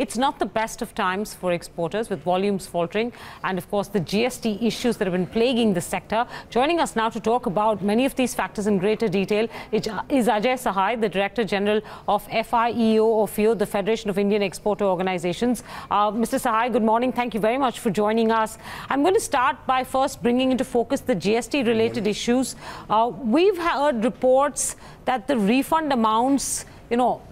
It's not the best of times for exporters, with volumes faltering and, of course, the GST issues that have been plaguing the sector. Joining us now to talk about many of these factors in greater detail is Ajay Sahai, the Director General of FIEO, or FIEO, the Federation of Indian Exporter Organizations. Mr. Sahai, good morning. Thank you very much for joining us. I'm going to start by first bringing into focus the GST-related issues. We've heard reports that the refund amounts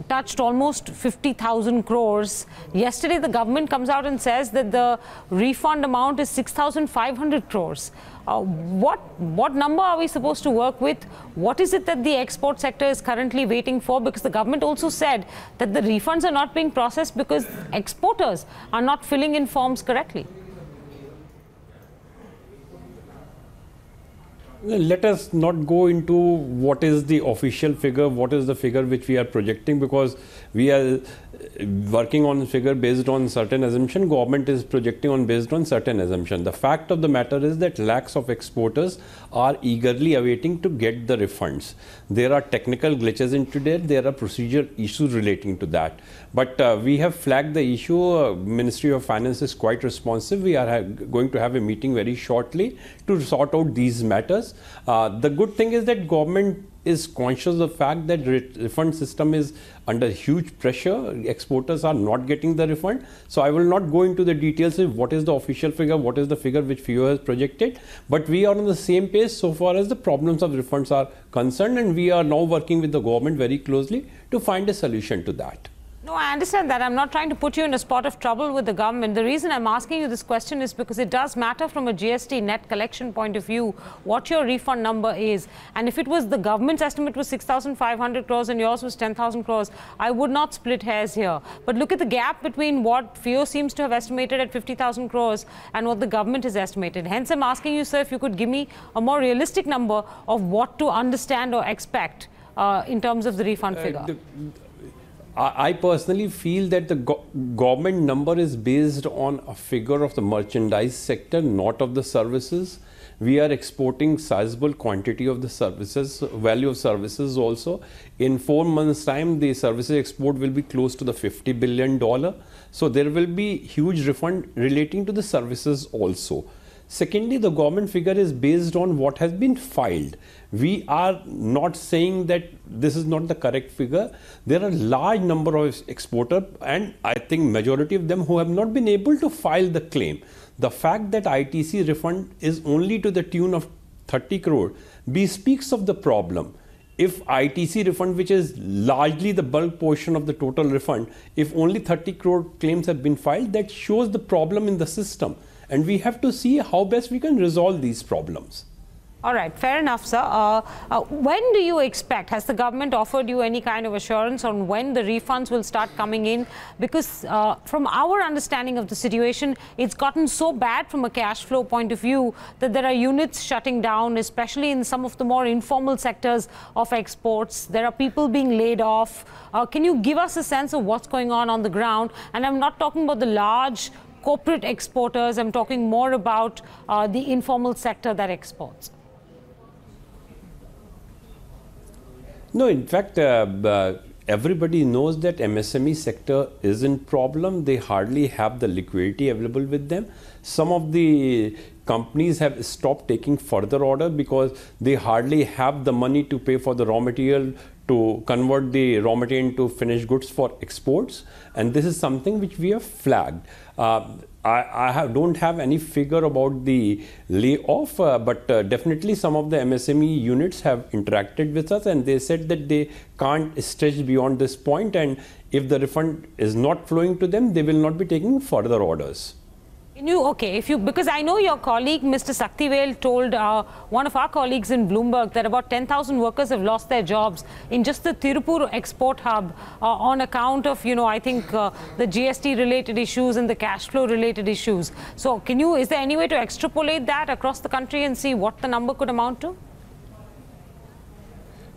touched almost 50,000 crores. Yesterday, the government comes out and says that the refund amount is 6,500 crores. What number are we supposed to work with? What is it that the export sector is currently waiting for? Because the government also said that the refunds are not being processed because exporters are not filling in forms correctly. Let us not go into what is the official figure, what is the figure which we are projecting, because we are working on figure based on certain assumption. Government is projecting on based on certain assumption. The fact of the matter is that lakhs of exporters are eagerly awaiting to get the refunds. There are technical glitches into that. There are procedural issues relating to that. But we have flagged the issue. Ministry of Finance is quite responsive. We are going to have a meeting very shortly to sort out these matters. The good thing is that government is conscious of the fact that refund system is under huge pressure. Exporters are not getting the refund. So I will not go into the details of what is the official figure, what is the figure which FIEO has projected. But we are on the same page so far as the problems of refunds are concerned, and we are now working with the government very closely to find a solution to that. No, I understand that. I'm not trying to put you in a spot of trouble with the government. The reason I'm asking you this question is because it does matter from a GST net collection point of view what your refund number is. And if it was the government's estimate was 6,500 crores and yours was 10,000 crores, I would not split hairs here. But look at the gap between what FIEO seems to have estimated at 50,000 crores and what the government has estimated. Hence, I'm asking you, sir, if you could give me a more realistic number of what to understand or expect in terms of the refund figure. I personally feel that the government number is based on a figure of the merchandise sector, not of the services. We are exporting sizable quantity of the services, value of services also. In 4 months' time, the services export will be close to the $50 billion. So there will be huge refund relating to the services also. Secondly, the government figure is based on what has been filed. We are not saying that this is not the correct figure. There are a large number of exporters, and I think majority of them who have not been able to file the claim. The fact that ITC refund is only to the tune of 30 crore bespeaks of the problem. If ITC refund, which is largely the bulk portion of the total refund, if only 30 crore claims have been filed, that shows the problem in the system. And we have to see how best we can resolve these problems. All right, fair enough, sir. When do you expect, has the government offered you any kind of assurance on when the refunds will start coming in? Because from our understanding of the situation, it's gotten so bad from a cash flow point of view that there are units shutting down, especially in some of the more informal sectors of exports. There are people being laid off. Can you give us a sense of what's going on the ground? And I'm not talking about the large corporate exporters. I'm talking more about the informal sector that exports. No, in fact, everybody knows that MSME sector is in problem. They hardly have the liquidity available with them. Some of the companies have stopped taking further order because they hardly have the money to pay for the raw material, to convert the raw material into finished goods for exports. And this is something which we have flagged. I don't have any figure about the layoff, but definitely some of the MSME units have interacted with us, and they said that they can't stretch beyond this point, and if the refund is not flowing to them, they will not be taking further orders. Because I know your colleague, Mr. Saktivel, told one of our colleagues in Bloomberg that about 10,000 workers have lost their jobs in just the Tirupur export hub on account of, I think the GST-related issues and the cash flow-related issues. So is there any way to extrapolate that across the country and see what the number could amount to?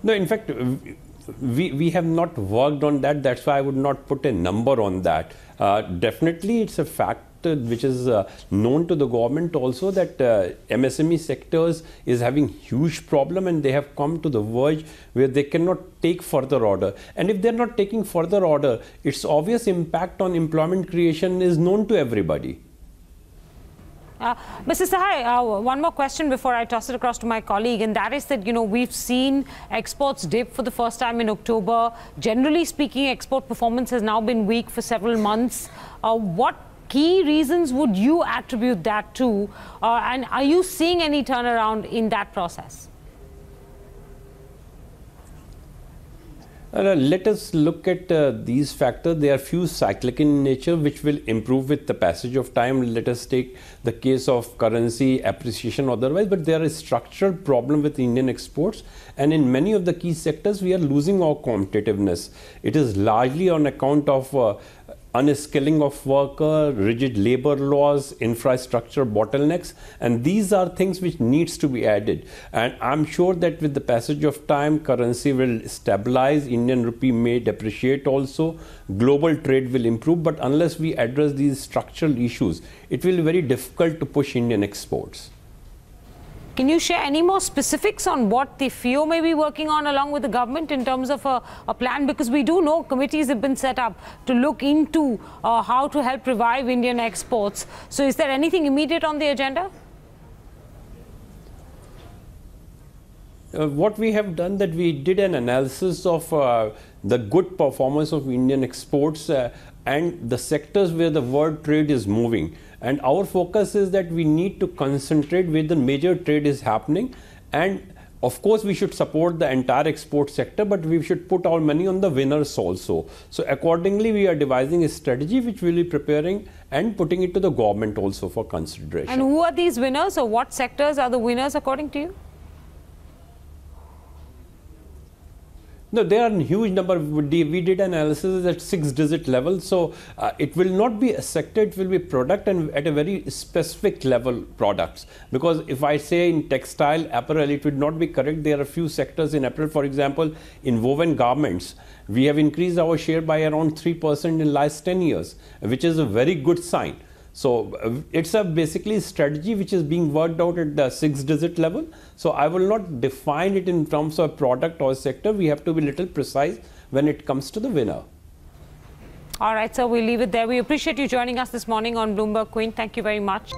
No, in fact, we have not worked on that. That's why I would not put a number on that. Definitely, it's a fact which is known to the government also, that MSME sectors is having huge problem, and they have come to the verge where they cannot take further order. And if they're not taking further order, its obvious impact on employment creation is known to everybody. Mr. Sahai, one more question before I toss it across to my colleague, and that is that, we've seen exports dip for the first time in October. Generally speaking, export performance has now been weak for several months. What key reasons would you attribute that to? And are you seeing any turnaround in that process? Let us look at these factors. They are few cyclic in nature, which will improve with the passage of time. Let us take the case of currency appreciation otherwise, but there is structural problem with Indian exports, and in many of the key sectors we are losing our competitiveness. It is largely on account of unskilling of worker, rigid labor laws, infrastructure bottlenecks, and these are things which needs to be added. And I'm sure that with the passage of time, currency will stabilize, Indian rupee may depreciate also, global trade will improve, but unless we address these structural issues, it will be very difficult to push Indian exports. Can you share any more specifics on what the FIEO may be working on along with the government in terms of a plan? Because we do know committees have been set up to look into how to help revive Indian exports. So is there anything immediate on the agenda? What we have done, that we did an analysis of the good performance of Indian exports and the sectors where the world trade is moving. And our focus is that we need to concentrate where the major trade is happening. And of course, we should support the entire export sector, but we should put our money on the winners also. So accordingly, we are devising a strategy which we will be preparing and putting it to the government also for consideration. And who are these winners, or what sectors are the winners according to you? No, there are a huge number. We did analysis at 6-digit level. So it will not be a sector, it will be product, and at a very specific level products. Because if I say in textile, apparel, it would not be correct. There are a few sectors in apparel. For example, in woven garments, we have increased our share by around 3% in the last 10 years, which is a very good sign. So it's a basically strategy which is being worked out at the 6-digit level. So I will not define it in terms of product or sector. We have to be a little precise when it comes to the winner. All right, so we'll leave it there. We appreciate you joining us this morning on BloombergQuint. Thank you very much.